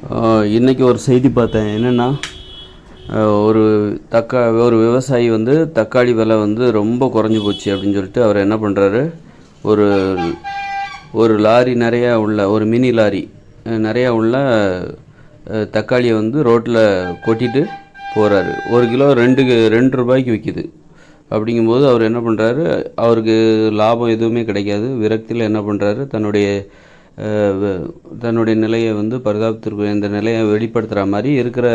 இன்றைக்கி ஒரு செய்தி பார்த்தேன். என்னென்னா, ஒரு ஒரு விவசாயி வந்து தக்காளி விலை வந்து ரொம்ப குறைஞ்சி போச்சு அப்படின்னு சொல்லிட்டு அவர் என்ன பண்ணுறாரு, ஒரு ஒரு லாரி நிறையா உள்ள ஒரு மினி லாரி நிறையா உள்ள தக்காளியை வந்து ரோட்டில் கொட்டிட்டு போகிறாரு. ஒரு கிலோ 2 ரூபாய்க்கு விற்கிது. அப்படிங்கும்போது அவர் என்ன பண்ணுறாரு, அவருக்கு லாபம் எதுவுமே கிடைக்காது. விரக்தியில் என்ன பண்ணுறாரு, தன்னுடைய நிலையை வந்து பரிதாபத்திற்கு இந்த நிலையை வெளிப்படுத்துகிற மாதிரி இருக்கிற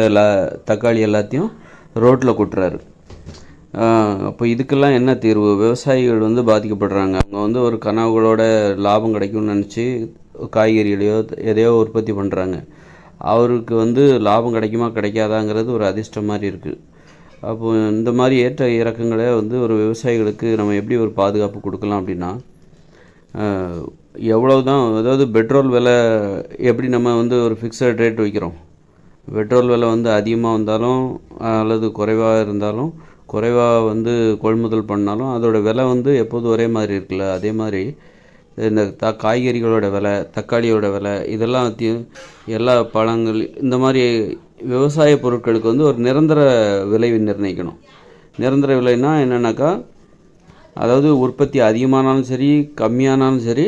தக்காளி எல்லாத்தையும் ரோட்டில் கொட்டுறாரு. அப்போ இதுக்கெல்லாம் என்ன தீர்வு? விவசாயிகள் வந்து பாதிக்கப்படுறாங்க. அவங்க வந்து ஒரு கனவுகளோட லாபம் கிடைக்கும்னு நினச்சி காய்கறிகளையோ எதையோ உற்பத்தி பண்ணுறாங்க. அவருக்கு வந்து லாபம் கிடைக்குமா கிடைக்காதாங்கிறது ஒரு அதிர்ஷ்டம் மாதிரி இருக்குது. அப்போது இந்த மாதிரி ஏற்ற இறக்கங்களை வந்து ஒரு விவசாயிகளுக்கு நம்ம எப்படி ஒரு பாதுகாப்பு கொடுக்கலாம் அப்படின்னா, எவ்வளவு தான், அதாவது பெட்ரோல் விலை எப்படி நம்ம வந்து ஒரு ஃபிக்ஸட் ரேட் வைக்கிறோம். பெட்ரோல் விலை வந்து அதிகமாக வந்தாலும் அல்லது குறைவாக இருந்தாலும், குறைவாக வந்து கொள்முதல் பண்ணாலும் அதோடய விலை வந்து எப்போதும் ஒரே மாதிரி இருக்குல்ல. அதே மாதிரி இந்த காய்கறிகளோட விலை, தக்காளியோட விலை, இதெல்லாம் எல்லா பழங்கள், இந்த மாதிரி விவசாய பொருட்களுக்கு வந்து ஒரு நிரந்தர விலை நிர்ணயிக்கணும். நிரந்தர விலைன்னா என்னென்னாக்கா, அதாவது உற்பத்தி அதிகமானாலும் சரி கம்மியானாலும் சரி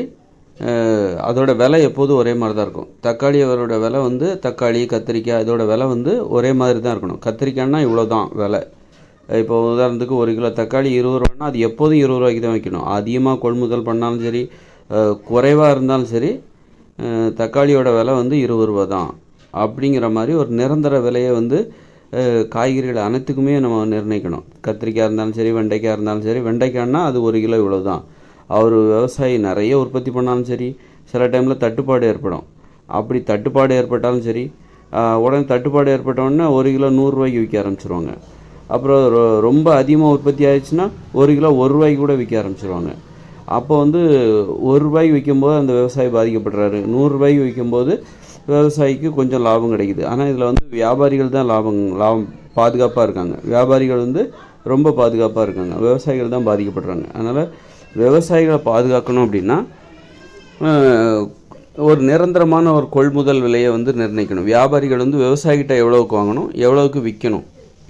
அதோட விலை எப்போதும் ஒரே மாதிரி தான் இருக்கும். தக்காளியோட விலை வந்து தக்காளி, கத்திரிக்காய் இதோட விலை வந்து ஒரே மாதிரி தான் இருக்கணும். கத்திரிக்காய்னா இவ்வளோ தான் விலை. இப்போ உதாரணத்துக்கு 1 கிலோ தக்காளி 20 ரூபான்னா அது எப்போதும் 20 ரூபாய்க்கு தான் வைக்கணும். அதிகமாக கொள்முதல் பண்ணாலும் சரி குறைவாக இருந்தாலும் சரி தக்காளியோட விலை வந்து 20 ரூபா தான். அப்படிங்கிற மாதிரி ஒரு நிரந்தர விலையை வந்து காய்கறிகள் அனைத்துக்குமே நம்ம நிர்ணயிக்கணும். கத்திரிக்காய் இருந்தாலும் சரி, வெண்டைக்காய் இருந்தாலும் சரி. வெண்டைக்காய்னா அது 1 கிலோ இவ்வளோ தான். அவர் விவசாயி நிறைய உற்பத்தி பண்ணாலும் சரி, சில டைமில் தட்டுப்பாடு ஏற்படும். அப்படி தட்டுப்பாடு ஏற்பட்டாலும் சரி, உடனே தட்டுப்பாடு ஏற்பட்டோடனே 1 கிலோ 100 ரூபாய்க்கு விற்க ஆரம்பிச்சிருவாங்க. அப்புறம் ரொம்ப அதிகமாக உற்பத்தி ஆகிடுச்சுன்னா 1 கிலோ 1 ரூபாய்க்கு கூட விற்க ஆரம்பிச்சிருவாங்க. அப்போ வந்து 1 ரூபாய்க்கு விற்கும்போது அந்த விவசாயி பாதிக்கப்படுறாரு. 100 ரூபாய்க்கு விற்கும்போது விவசாயிக்கு கொஞ்சம் லாபம் கிடைக்குது. ஆனால் இதில் வந்து வியாபாரிகள் தான் லாபம் பாதுகாப்பாக இருக்காங்க. வியாபாரிகள் வந்து ரொம்ப பாதுகாப்பாக இருக்காங்க. விவசாயிகள் தான் பாதிக்கப்படுறாங்க. அதனால் விவசாயிகளை பாதுகாக்கணும் அப்படின்னா ஒரு நிரந்தரமான ஒரு கொள்முதல் விலையை வந்து நிர்ணயிக்கணும். வியாபாரிகள் வந்து விவசாயிகிட்ட எவ்வளோவுக்கு வாங்கணும், எவ்வளோவுக்கு விற்கணும்,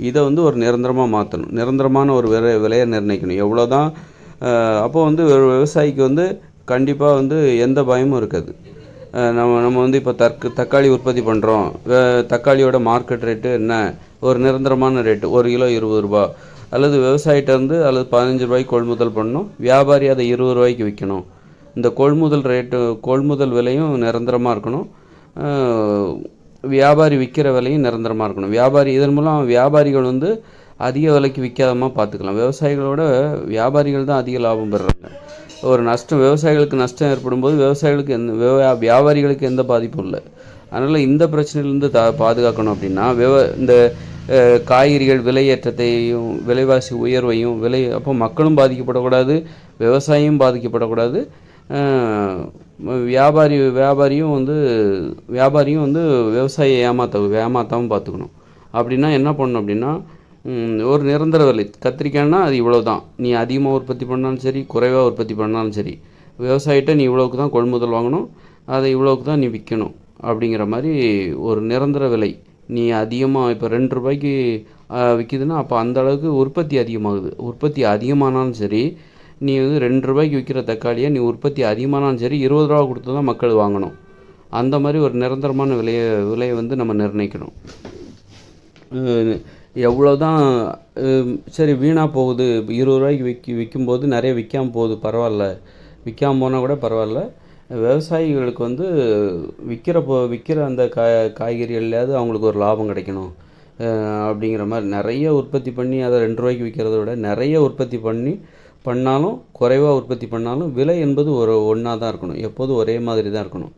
இதை வந்து ஒரு நிரந்தரமாக மாற்றணும். நிரந்தரமான ஒரு விலையை நிர்ணயிக்கணும். எவ்வளோ தான். அப்போது வந்து ஒரு விவசாயிக்கு வந்து கண்டிப்பாக வந்து எந்த பயமும் இருக்காது. நம்ம வந்து இப்போ தக்காளி உற்பத்தி பண்ணுறோம், தக்காளியோட மார்க்கெட் ரேட்டு என்ன, ஒரு நிரந்தரமான ரேட்டு 1 கிலோ 20 ரூபா, அல்லது விவசாயிட்டேருந்து அல்லது 15 ரூபாய்க்கு கொள்முதல் பண்ணணும், வியாபாரி அதை 20 ரூபாய்க்கு விற்கணும். இந்த கொள்முதல் விலையும் நிரந்தரமாக இருக்கணும். வியாபாரி விற்கிற விலையும் நிரந்தரமாக இருக்கணும். இதன் மூலம் வியாபாரிகள் வந்து அதிக விலைக்கு விற்காதமாக பார்த்துக்கலாம். விவசாயிகளோட வியாபாரிகள் தான் அதிக லாபம் பெறுறாங்க. ஒரு விவசாயிகளுக்கு நஷ்டம் ஏற்படும் போது வியாபாரிகளுக்கு எந்த பாதிப்பும் இல்லை. அதனால் இந்த பிரச்சனையிலேருந்து பாதுகாக்கணும் அப்படின்னா இந்த காய்கறிகள் விலையேற்றத்தையும் விலைவாசி உயர்வையும் அப்போ மக்களும் பாதிக்கப்படக்கூடாது, விவசாயியும் பாதிக்கப்படக்கூடாது, வியாபாரியும் வந்து விவசாயியை ஏமாற்றாமல் பார்த்துக்கணும். அப்படின்னா என்ன பண்ணணும் அப்படின்னா, ஒரு நிரந்தர விலை. கத்திரிக்காய்னா அது இவ்வளோ தான். நீ அதிகமாக உற்பத்தி பண்ணாலும் சரி, குறைவாக உற்பத்தி பண்ணாலும் சரி, விவசாயிட்ட நீ இவ்வளோக்கு தான் கொள்முதல் வாங்கணும், அதை இவ்வளோக்கு தான் நீ விற்கணும். அப்படிங்கிற மாதிரி ஒரு நிரந்தர விலை. நீ அதிகமாக இப்போ 2 ரூபாய்க்கு விற்கிதுன்னா அப்போ அந்த அளவுக்கு உற்பத்தி அதிகமாகுது. உற்பத்தி அதிகமானாலும் சரி, நீ வந்து 2 ரூபாய்க்கு விற்கிற தக்காளியை நீ உற்பத்தி அதிகமானாலும் சரி 20 ரூபா கொடுத்து தான் மக்கள் வாங்கணும். அந்த மாதிரி ஒரு நிரந்தரமான விலையை வந்து நம்ம நிர்ணயிக்கணும். எவ்வளோ தான் சரி வீணாக போகுது, 20 ரூபாய்க்கு விற்கும்போது நிறைய விற்காமல் போகுது, பரவாயில்ல, விற்காமல் போனால் கூட பரவாயில்ல. விவசாயிகளுக்கு வந்து விற்கிற அந்த காய்கறிகள்லையாவது அவங்களுக்கு ஒரு லாபம் கிடைக்கணும். அப்படிங்கிற மாதிரி நிறைய உற்பத்தி பண்ணி அதை 2 ரூபாய்க்கு விற்கிறத விட நிறைய உற்பத்தி பண்ணாலும் குறைவாக உற்பத்தி பண்ணாலும் விலை என்பது ஒன்றா தான் இருக்கணும். எப்போதும் ஒரே மாதிரி தான் இருக்கணும்.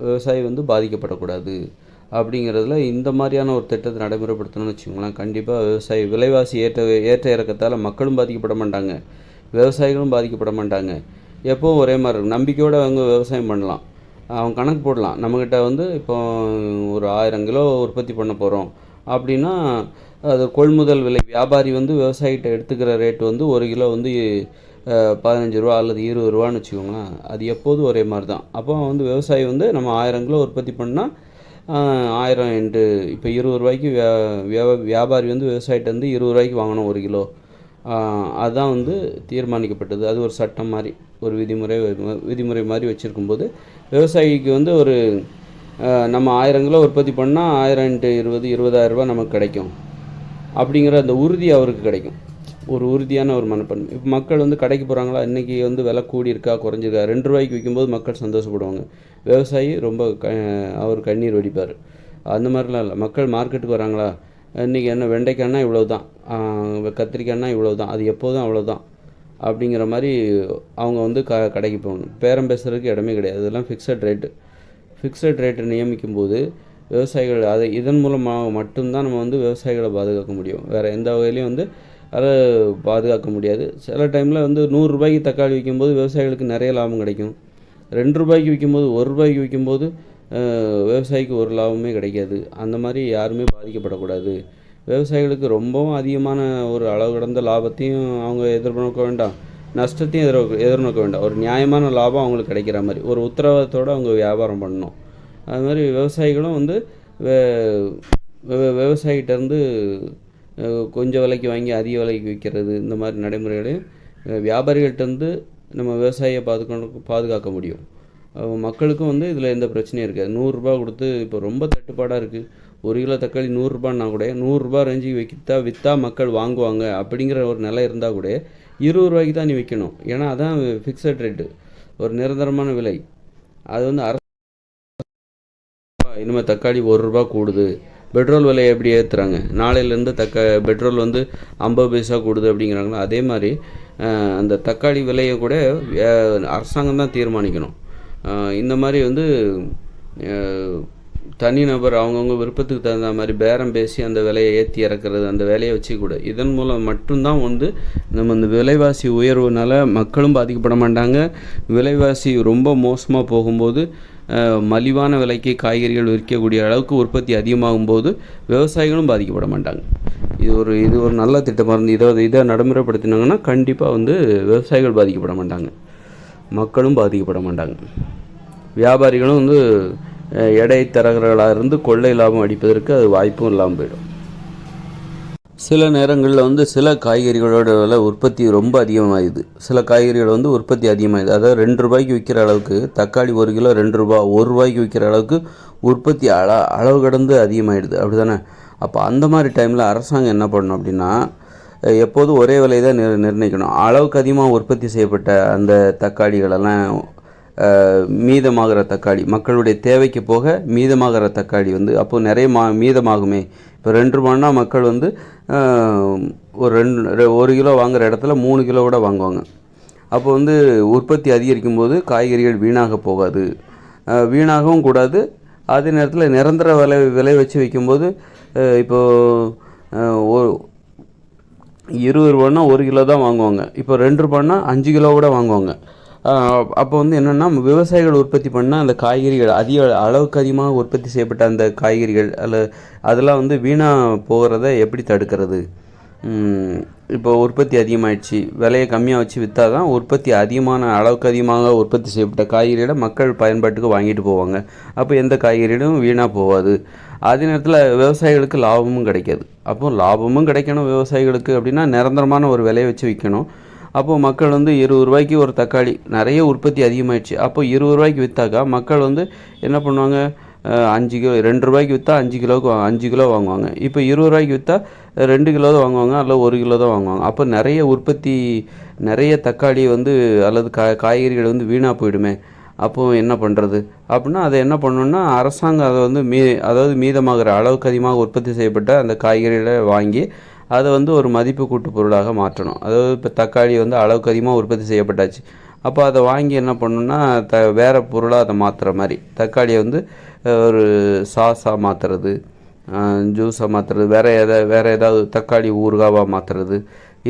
விவசாயி வந்து பாதிக்கப்படக்கூடாது. அப்படிங்கிறதுல இந்த மாதிரியான ஒரு திட்டத்தை நடைமுறைப்படுத்தணும்னு வச்சுக்கோங்களேன். கண்டிப்பாக விலைவாசி ஏற்ற இறக்கத்தால் மக்களும் பாதிக்கப்பட மாட்டாங்க, விவசாயிகளும் பாதிக்கப்பட மாட்டாங்க. எப்போவும் ஒரே மாதிரி இருக்கும். நம்பிக்கையோடு அவங்க விவசாயம் பண்ணலாம். அவங்க கணக்கு போடலாம். நம்மக்கிட்ட வந்து இப்போ ஒரு 1000 கிலோ உற்பத்தி பண்ண போகிறோம் அப்படின்னா அது கொள்முதல் விலை. வியாபாரி வந்து விவசாயிகிட்ட எடுத்துக்கிற ரேட் வந்து 1 கிலோ வந்து 15 ரூபா அல்லது 20 ரூபான்னு வச்சுக்கோங்களேன். அது எப்போதும் ஒரே மாதிரி தான். அப்போ வந்து விவசாயி வந்து நம்ம 1000 கிலோ உற்பத்தி பண்ணால் 1000 இன்ட்டு இப்போ 20 ரூபாய்க்கு வியாபாரி வந்து விவசாயிட்ட வந்து 20 ரூபாய்க்கு வாங்கணும் 1 கிலோ. அதுதான் வந்து தீர்மானிக்கப்பட்டது. அது ஒரு சட்டம் மாதிரி, ஒரு விதிமுறை மாதிரி வச்சுருக்கும்போது விவசாயிக்கு வந்து ஒரு நம்ம 1000 கிலோ உற்பத்தி பண்ணால் 1000 இன்ட்டு 20 20,000 ரூபா நமக்கு கிடைக்கும் அப்படிங்கிற அந்த உறுதி அவருக்கு கிடைக்கும். ஒரு உறுதியான ஒரு மனப்பான்மை. இப்போ மக்கள் வந்து கடைக்கு போகிறாங்களா, இன்றைக்கி வந்து விலை கூடி இருக்கா குறைஞ்சிருக்கா, 2 ரூபாய்க்கு விற்கும்போது மக்கள் சந்தோஷப்படுவாங்க. விவசாயி ரொம்ப அவர் கண்ணீர் வடிப்பார். அந்த மாதிரிலாம் இல்லை. மக்கள் மார்க்கெட்டுக்கு வராங்களா, இன்றைக்கி என்ன வெண்டைக்காய்னா இவ்வளோ தான், கத்திரிக்காய்னா இவ்வளோ தான், அது எப்போதும் அவ்வளோ தான் அப்படிங்கிற மாதிரி அவங்க வந்து கடைக்கு போகணும். பேரம் பேசுகிறதுக்கு இடமே கிடையாது. அதெல்லாம் ஃபிக்ஸட் ரேட்டு நியமிக்கும் போது விவசாயிகள் இதன் மூலமாக மட்டும்தான் நம்ம வந்து விவசாயிகளை பாதுகாக்க முடியும். வேறு எந்த வகையிலையும் வந்து அதை பாதுகாக்க முடியாது. சில டைமில் வந்து 100 ரூபாய்க்கு தக்காளி விற்கும்போது விவசாயிகளுக்கு நிறைய லாபம் கிடைக்கும். 2 ரூபாய்க்கு விற்கும்போது, 1 ரூபாய்க்கு விற்கும்போது விவசாயிக்கு ஒரு லாபமே கிடைக்காது. அந்த மாதிரி யாருமே பாதிக்கப்படக்கூடாது. விவசாயிகளுக்கு ரொம்பவும் அதிகமான ஒரு அளவு கடந்த லாபத்தையும் அவங்க எதிர்நோக்க வேண்டாம், நஷ்டத்தையும் எதிர்நோக்க வேண்டாம். ஒரு நியாயமான லாபம் அவங்களுக்கு கிடைக்கிற மாதிரி ஒரு உத்தரவாதத்தோடு அவங்க வியாபாரம் பண்ணணும். அது மாதிரி விவசாயிகளும் வந்து விவசாயிகிட்டேருந்து கொஞ்சம் விலைக்கு வாங்கி அதிக விலைக்கு விற்கிறது, இந்த மாதிரி நடைமுறைகளையும் வியாபாரிகள்கிட்டருந்து நம்ம விவசாயியை பாதுகாக்க முடியும். மக்களுக்கும் வந்து இதில் எந்த பிரச்சனையும் இருக்காது. 100 ரூபா கொடுத்து இப்போ ரொம்ப தட்டுப்பாடாக இருக்குது. 1 கிலோ தக்காளி 100 ரூபான்னா கூட 100 ரூபா ரேஞ்சுக்கு விற்றா மக்கள் வாங்குவாங்க அப்படிங்கிற ஒரு நிலை இருந்தால் கூட 20 ரூபாய்க்கு தான் நீ விற்கணும். ஏன்னா அதான் ஃபிக்ஸட் ரேட்டு, ஒரு நிரந்தரமான விலை. அது வந்து இனிமேல் தக்காளி 1 ரூபா கூடுது, பெட்ரோல் விலையை எப்படி ஏற்றுறாங்க, நாளையிலேருந்து பெட்ரோல் வந்து 50 பைசா கூடுது அப்படிங்கிறாங்களோ அதே மாதிரி அந்த தக்காளி விலையை கூட அரசாங்கம் தான் தீர்மானிக்கணும். இந்த மாதிரி வந்து தனிநபர் அவங்கவுங்க விருப்பத்துக்கு தகுந்த மாதிரி பேரம் பேசி அந்த விலையை ஏற்றி இறக்குறது, அந்த விலையை வச்சு கூட இதன் மூலம் மட்டும்தான் வந்து நம்ம இந்த விலைவாசி உயர்வுனால மக்களும் பாதிக்கப்பட மாட்டாங்க. விலைவாசி ரொம்ப மோசமாக போகும்போது மலிவான விலைக்கு காய்கறிகள் விற்கக்கூடிய அளவுக்கு உற்பத்தி அதிகமாகும் போது விவசாயிகளும் பாதிக்கப்பட மாட்டாங்க. இது ஒரு நல்ல திட்டமாக இருந்து இதை நடைமுறைப்படுத்தினாங்கன்னா கண்டிப்பாக வந்து விவசாயிகள் பாதிக்கப்பட மாட்டாங்க, மக்களும் பாதிக்கப்பட மாட்டாங்க. வியாபாரிகளும் வந்து இடைத்தரகர்களாக இருந்து கொள்ளை லாபம் அடிப்பதற்கு அது வாய்ப்பும் இல்லாமல் போயிடும். சில நேரங்களில் வந்து சில காய்கறிகளோட விலை உற்பத்தி ரொம்ப அதிகமாகுது. சில காய்கறிகள் வந்து உற்பத்தி அதிகமாகுது. அதாவது 2 ரூபாய்க்கு விற்கிற அளவுக்கு தக்காளி 1 கிலோ 2 ரூபா, 1 ரூபாய்க்கு விற்கிற அளவுக்கு உற்பத்தி அளவு கடந்து அதிகமாகிடுது. அப்படி தானே? அப்போ அந்த மாதிரி டைமில் அரசாங்கம் என்ன பண்ணணும் அப்படின்னா, எப்போதும் ஒரே விலை தான் நிர்ணயிக்கணும். அளவுக்கு அதிகமாக உற்பத்தி செய்யப்பட்ட அந்த தக்காளிகளெல்லாம் மீதமாகிற தக்காளி, மக்களுடைய தேவைக்கு போக மீதமாகிற தக்காளி வந்து அப்போது நிறைய மீதமாகுமே. இப்போ 2 ரூபான்னா மக்கள் வந்து ஒரு 1 கிலோ வாங்குகிற இடத்துல 3 கிலோ கூட வாங்குவாங்க. அப்போ வந்து உற்பத்தி அதிகரிக்கும் போது காய்கறிகள் வீணாக போகாது, வீணாகவும் கூடாது. அதே நேரத்தில் நிரந்தர விலை வச்சு வைக்கும்போது இப்போது 20 ரூபான்னா 1 கிலோ தான் வாங்குவாங்க. இப்போ 2 ரூபான்னா 5 கிலோ கூட வாங்குவாங்க. அப்போ வந்து என்னென்னா, விவசாயிகள் உற்பத்தி பண்ணால் அந்த காய்கறிகள் அளவுக்கு அதிகமாக உற்பத்தி செய்யப்பட்ட அந்த காய்கறிகள் அதெல்லாம் வந்து வீணாக போகிறத எப்படி தடுக்கிறது? இப்போ உற்பத்தி அதிகமாகிடுச்சு, விலையை கம்மியாக வச்சு விற்றா தான் அளவுக்கு அதிகமாக உற்பத்தி செய்யப்பட்ட காய்கறிகளை மக்கள் பயன்பாட்டுக்கு வாங்கிட்டு போவாங்க. அப்போ எந்த காய்கறிகளும் வீணாக போகாது. அதே நேரத்தில் விவசாயிகளுக்கு லாபமும் கிடைக்காது. அப்போ லாபமும் கிடைக்கணும் விவசாயிகளுக்கு அப்படின்னா நிரந்தரமான ஒரு விலையை வச்சு விற்கணும். அப்போது மக்கள் வந்து 20 ரூபாய்க்கு ஒரு தக்காளி நிறைய உற்பத்தி அதிகமாகிடுச்சு. அப்போ 20 ரூபாய்க்கு விற்றாக்கா மக்கள் வந்து என்ன பண்ணுவாங்க, 5 கிலோ 2 ரூபாய்க்கு விற்றா 5 கிலோ வாங்குவாங்க. இப்போ 20 ரூபாய்க்கு விற்றா 2 கிலோ தான் வாங்குவாங்க, அல்ல 1 கிலோ தான் வாங்குவாங்க. அப்போ நிறைய தக்காளி வந்து அல்லது காய்கறிகள் வந்து வீணாக போயிடுமே. அப்போது என்ன பண்ணுறது அப்படின்னா, அதை என்ன பண்ணணுன்னா அரசாங்கம் அதை வந்து மீதமாகிற அளவுக்கு அதிகமாக உற்பத்தி செய்யப்பட்ட அந்த காய்கறிகளை வாங்கி அதை வந்து ஒரு மதிப்பு கூட்டு பொருளாக மாற்றணும். அதாவது இப்போ தக்காளி வந்து அளவுக்கு அதிகமாக உற்பத்தி செய்யப்பட்டாச்சு, அப்போ அதை வாங்கி என்ன பண்ணணுன்னா வேறு பொருளாக அதை மாற்றுற மாதிரி தக்காளியை வந்து ஒரு சாஸாக மாற்றுறது, ஜூஸாக மாற்றுறது, வேறு ஏதாவது தக்காளி ஊறுகாவாக மாற்றுறது,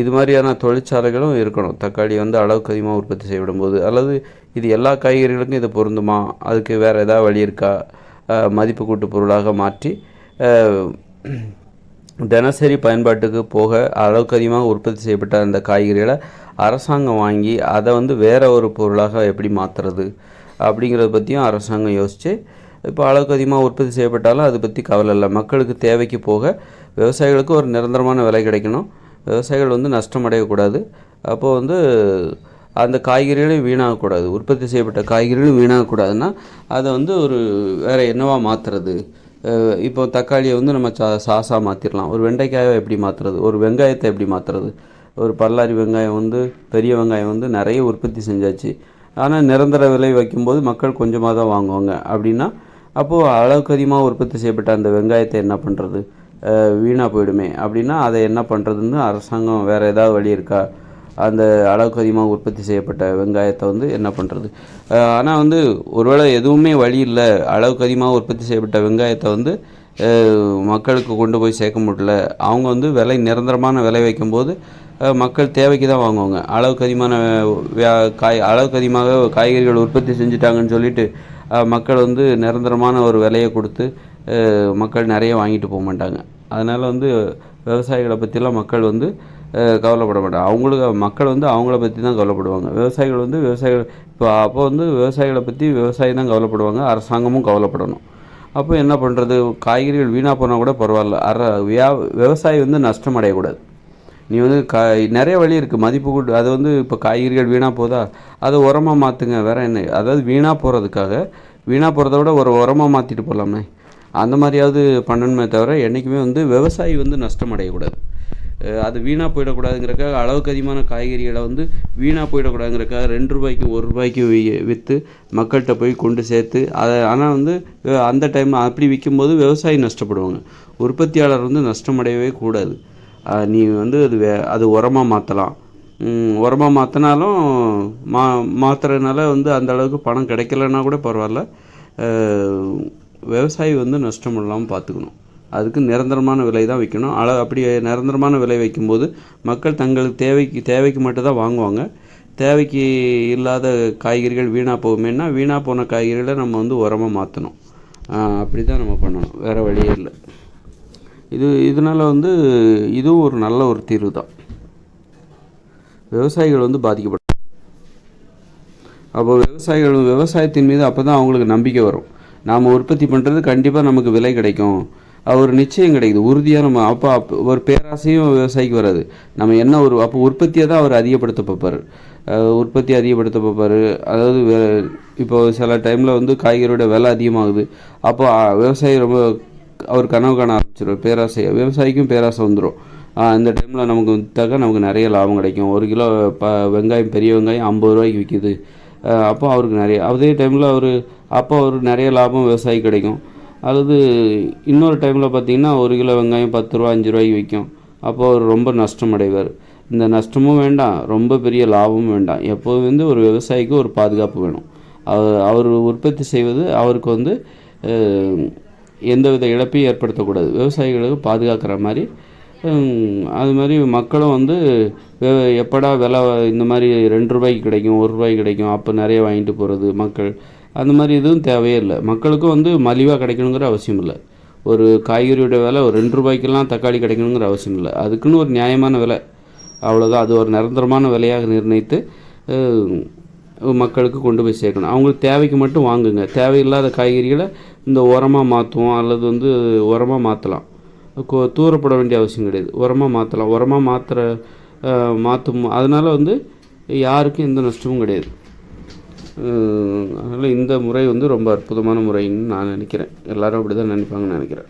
இது மாதிரியான தொழிற்சாலைகளும் இருக்கணும். தக்காளி வந்து அளவுக்கு அதிகமாக உற்பத்தி செய்யப்படும்போது, அல்லது இது எல்லா காய்கறிகளுக்கும் இது பொருந்துமா, அதுக்கு வேறு ஏதாவது வழி இருக்கா, மதிப்பு கூட்டு பொருளாக மாற்றி தினசரி பயன்பாட்டுக்கு போக அளவுக்கு அதிகமாக உற்பத்தி செய்யப்பட்ட அந்த காய்கறிகளை அரசாங்கம் வாங்கி அதை வந்து வேறு ஒரு பொருளாக எப்படி மாற்றுறது அப்படிங்கிறத பற்றியும் அரசாங்கம் யோசித்து இப்போ அளவுக்கு அதிகமாக உற்பத்தி செய்யப்பட்டாலும் அதை பற்றி கவலை இல்லை. மக்களுக்கு தேவைக்கு போக விவசாயிகளுக்கு ஒரு நிரந்தரமான விலை கிடைக்கணும், விவசாயிகள் வந்து நஷ்டமடையக்கூடாது. அப்போது வந்து அந்த காய்கறிகளும் வீணாகக்கூடாது, உற்பத்தி செய்யப்பட்ட காய்கறிகளும் வீணாகக்கூடாதுன்னா அதை வந்து ஒரு வேறு என்னவா மாற்றுறது. இப்போ தக்காளியை வந்து நம்ம சாஸாக மாற்றிடலாம், ஒரு வெண்டைக்காயை எப்படி மாற்றுறது, ஒரு வெங்காயத்தை எப்படி மாற்றுறது. ஒரு பல்லாரி வெங்காயம் வந்து பெரிய வெங்காயம் வந்து நிறைய உற்பத்தி செஞ்சாச்சு, ஆனால் நிரந்தர விலை வைக்கும்போது மக்கள் கொஞ்சமாக தான் வாங்குவாங்க அப்படின்னா அப்போது அளவுக்கு அதிகமாக உற்பத்தி செய்யப்பட்ட அந்த வெங்காயத்தை என்ன பண்ணுறது, வீணாக போயிடுமே. அப்படின்னா அதை என்ன பண்ணுறதுன்னு அரசாங்கம் வேறு ஏதாவது வழி இருக்கா, அந்த அளவுக்கு அதிகமாக உற்பத்தி செய்யப்பட்ட வெங்காயத்தை வந்து என்ன பண்ணுறது. ஆனால் வந்து ஒருவேளை எதுவுமே வழி இல்லை, அளவுக்கு அதிகமாக உற்பத்தி செய்யப்பட்ட வெங்காயத்தை வந்து மக்களுக்கு கொண்டு போய் சேர்க்க முடியல, அவங்க வந்து விலை நிரந்தரமான விலை வைக்கும்போது மக்கள் தேவைக்கு தான் வாங்குவாங்க. அளவுக்கு அதிகமான அளவுக்கு அதிகமாக காய்கறிகள் உற்பத்தி செஞ்சுட்டாங்கன்னு சொல்லிட்டு மக்கள் வந்து நிரந்தரமான ஒரு விலையை கொடுத்து மக்கள் நிறைய வாங்கிட்டு போக மாட்டாங்க. அதனால் வந்து விவசாயிகளை பற்றிலாம் மக்கள் வந்து கவலைப்பட மாட்டாங்க. அவங்களுக்கு மக்கள் வந்து அவங்கள பற்றி தான் கவலைப்படுவாங்க. விவசாயிகள் வந்து விவசாயிகள் இப்போ அப்போ வந்து விவசாயிகளை பற்றி விவசாயி தான் கவலைப்படுவாங்க, அரசாங்கமும் கவலைப்படணும். அப்போ என்ன பண்ணுறது, காய்கறிகள் வீணாக போனால் கூட பரவாயில்ல, விவசாயி வந்து நஷ்டம் அடையக்கூடாது. நீ வந்து நிறைய வழி இருக்குது மதிப்பு கூட்டு. அது வந்து இப்போ காய்கறிகள் வீணாக போதா அதை உரமாக மாற்றுங்க, வேறு என்ன. அதாவது வீணாக போகிறதுக்காக வீணாக போகிறத விட ஒரு உரமாக மாற்றிட்டு போகலாமே, அந்த மாதிரியாவது பண்ணணுமே தவிர என்றைக்குமே வந்து விவசாயி வந்து நஷ்டம் அடையக்கூடாது. அது வீணாக போயிடக்கூடாதுங்கிறக்காக அளவுக்கு அதிகமான காய்கறிகளை வந்து வீணாக போயிடக்கூடாதுங்கிறக்காக 2 ரூபாய்க்கு 1 ரூபாய்க்கு விற்று மக்கள்கிட்ட போய் கொண்டு சேர்த்து அதை. ஆனால் வந்து அந்த டைம் அப்படி விற்கும்போது விவசாயி நஷ்டப்படுவாங்க, உற்பத்தியாளர் வந்து நஷ்டமடையவே கூடாது. நீ வந்து அது உரமாக மாற்றலாம், உரமாக மாற்றினாலும் மாற்றுறதுனால வந்து அந்த அளவுக்கு பணம் கிடைக்கலன்னா கூட பரவாயில்ல, விவசாயி வந்து நஷ்டம் இல்லாமல் பார்த்துக்கணும். அதுக்கு நிரந்தரமான விலை தான் வைக்கணும். அப்படி நிரந்தரமான விலை வைக்கும்போது மக்கள் தங்களுக்கு தேவைக்கு மட்டும் தான் வாங்குவாங்க. தேவைக்கு இல்லாத காய்கறிகள் வீணாக போகுமேன்னா வீணாக போன காய்கறிகளை நம்ம வந்து உரமாக மாற்றணும். அப்படி தான் நம்ம பண்ணணும், வேறு வழியே இல்லை. இதனால் வந்து இதுவும் ஒரு நல்ல ஒரு தீர்வு தான். விவசாயிகள் வந்து பாதிக்கப்படும். அப்போ விவசாயத்தின் மீது அப்போ தான் அவங்களுக்கு நம்பிக்கை வரும், நாம் உற்பத்தி பண்ணுறது கண்டிப்பாக நமக்கு விலை கிடைக்கும், ஒரு நிச்சயம் கிடைக்குது, உறுதியாக. நம்ம அப்போ ஒரு பேராசையும் விவசாயிக்கு வராது. நம்ம என்ன அப்போ உற்பத்தியை தான் அவர் அதிகப்படுத்த பார்ப்பார், அதாவது இப்போ சில டைமில் வந்து காய்கறியோட விலை அதிகமாகுது, அப்போ விவசாயி ரொம்ப அவர் கனவு காண ஆரம்பிச்சிடும், பேராசையை. விவசாயிக்கும் பேராசை வந்துடும். இந்த டைமில் நமக்கு விற்றாக்கா நமக்கு நிறைய லாபம் கிடைக்கும், 1 கிலோ வெங்காயம் பெரிய வெங்காயம் 50 ரூபாய்க்கு விற்கிது, அப்போ அவருக்கு நிறைய. அதே டைமில் அவர் நிறைய லாபம் விவசாயி கிடைக்கும். அல்லது இன்னொரு டைமில் பார்த்திங்கன்னா 1 கிலோ வெங்காயம் 10 ரூபா 5 ரூபாய்க்கு விற்கும், அப்போ அவர் ரொம்ப நஷ்டம் அடைவார். இந்த நஷ்டமும் வேண்டாம், ரொம்ப பெரிய லாபமும் வேண்டாம். எப்போதும் வந்து ஒரு விவசாயிக்கு ஒரு பாதுகாப்பு வேணும். அவர் உற்பத்தி செய்வது அவருக்கு வந்து எந்தவித இழப்பையும் ஏற்படுத்தக்கூடாது, விவசாயிகளுக்கு பாதுகாக்கிற மாதிரி. அது மாதிரி மக்களும் வந்து எப்படா விலை இந்த மாதிரி 2 ரூபாய்க்கு கிடைக்கும் 1 ரூபாய்க்கு கிடைக்கும் அப்போ நிறைய வாங்கிட்டு போகிறது மக்கள், அந்த மாதிரி எதுவும் தேவையே இல்லை. மக்களுக்கும் வந்து மலிவாக கிடைக்கணுங்கிற அவசியம் இல்லை. ஒரு காய்கறியோட விலை ஒரு 2 ரூபாய்க்கெல்லாம் தக்காளி கிடைக்கணுங்கிற அவசியம் இல்லை, அதுக்குன்னு ஒரு நியாயமான விலை, அவ்வளோதான். அது ஒரு நிரந்தரமான விலையாக நிர்ணயித்து மக்களுக்கு கொண்டு போய் சேர்க்கணும். அவங்களுக்கு தேவைக்கு மட்டும் வாங்குங்க, தேவையில்லாத காய்கறிகளை இந்த உரமாக மாற்றுவோம் அல்லது வந்து உரமாக மாற்றலாம், தூரப்பட வேண்டிய அவசியம் கிடையாது, உரமாக மாற்றலாம். உரமாக மாற்றும் அதனால் வந்து யாருக்கும் எந்த நஷ்டமும் கிடையாது. அதனால் இந்த முறை வந்து ரொம்ப அற்புதமான முறைன்னு நான் நினைக்கிறேன். எல்லோரும் அப்படி தான் நினைப்பாங்கன்னு நினைக்கிறேன்.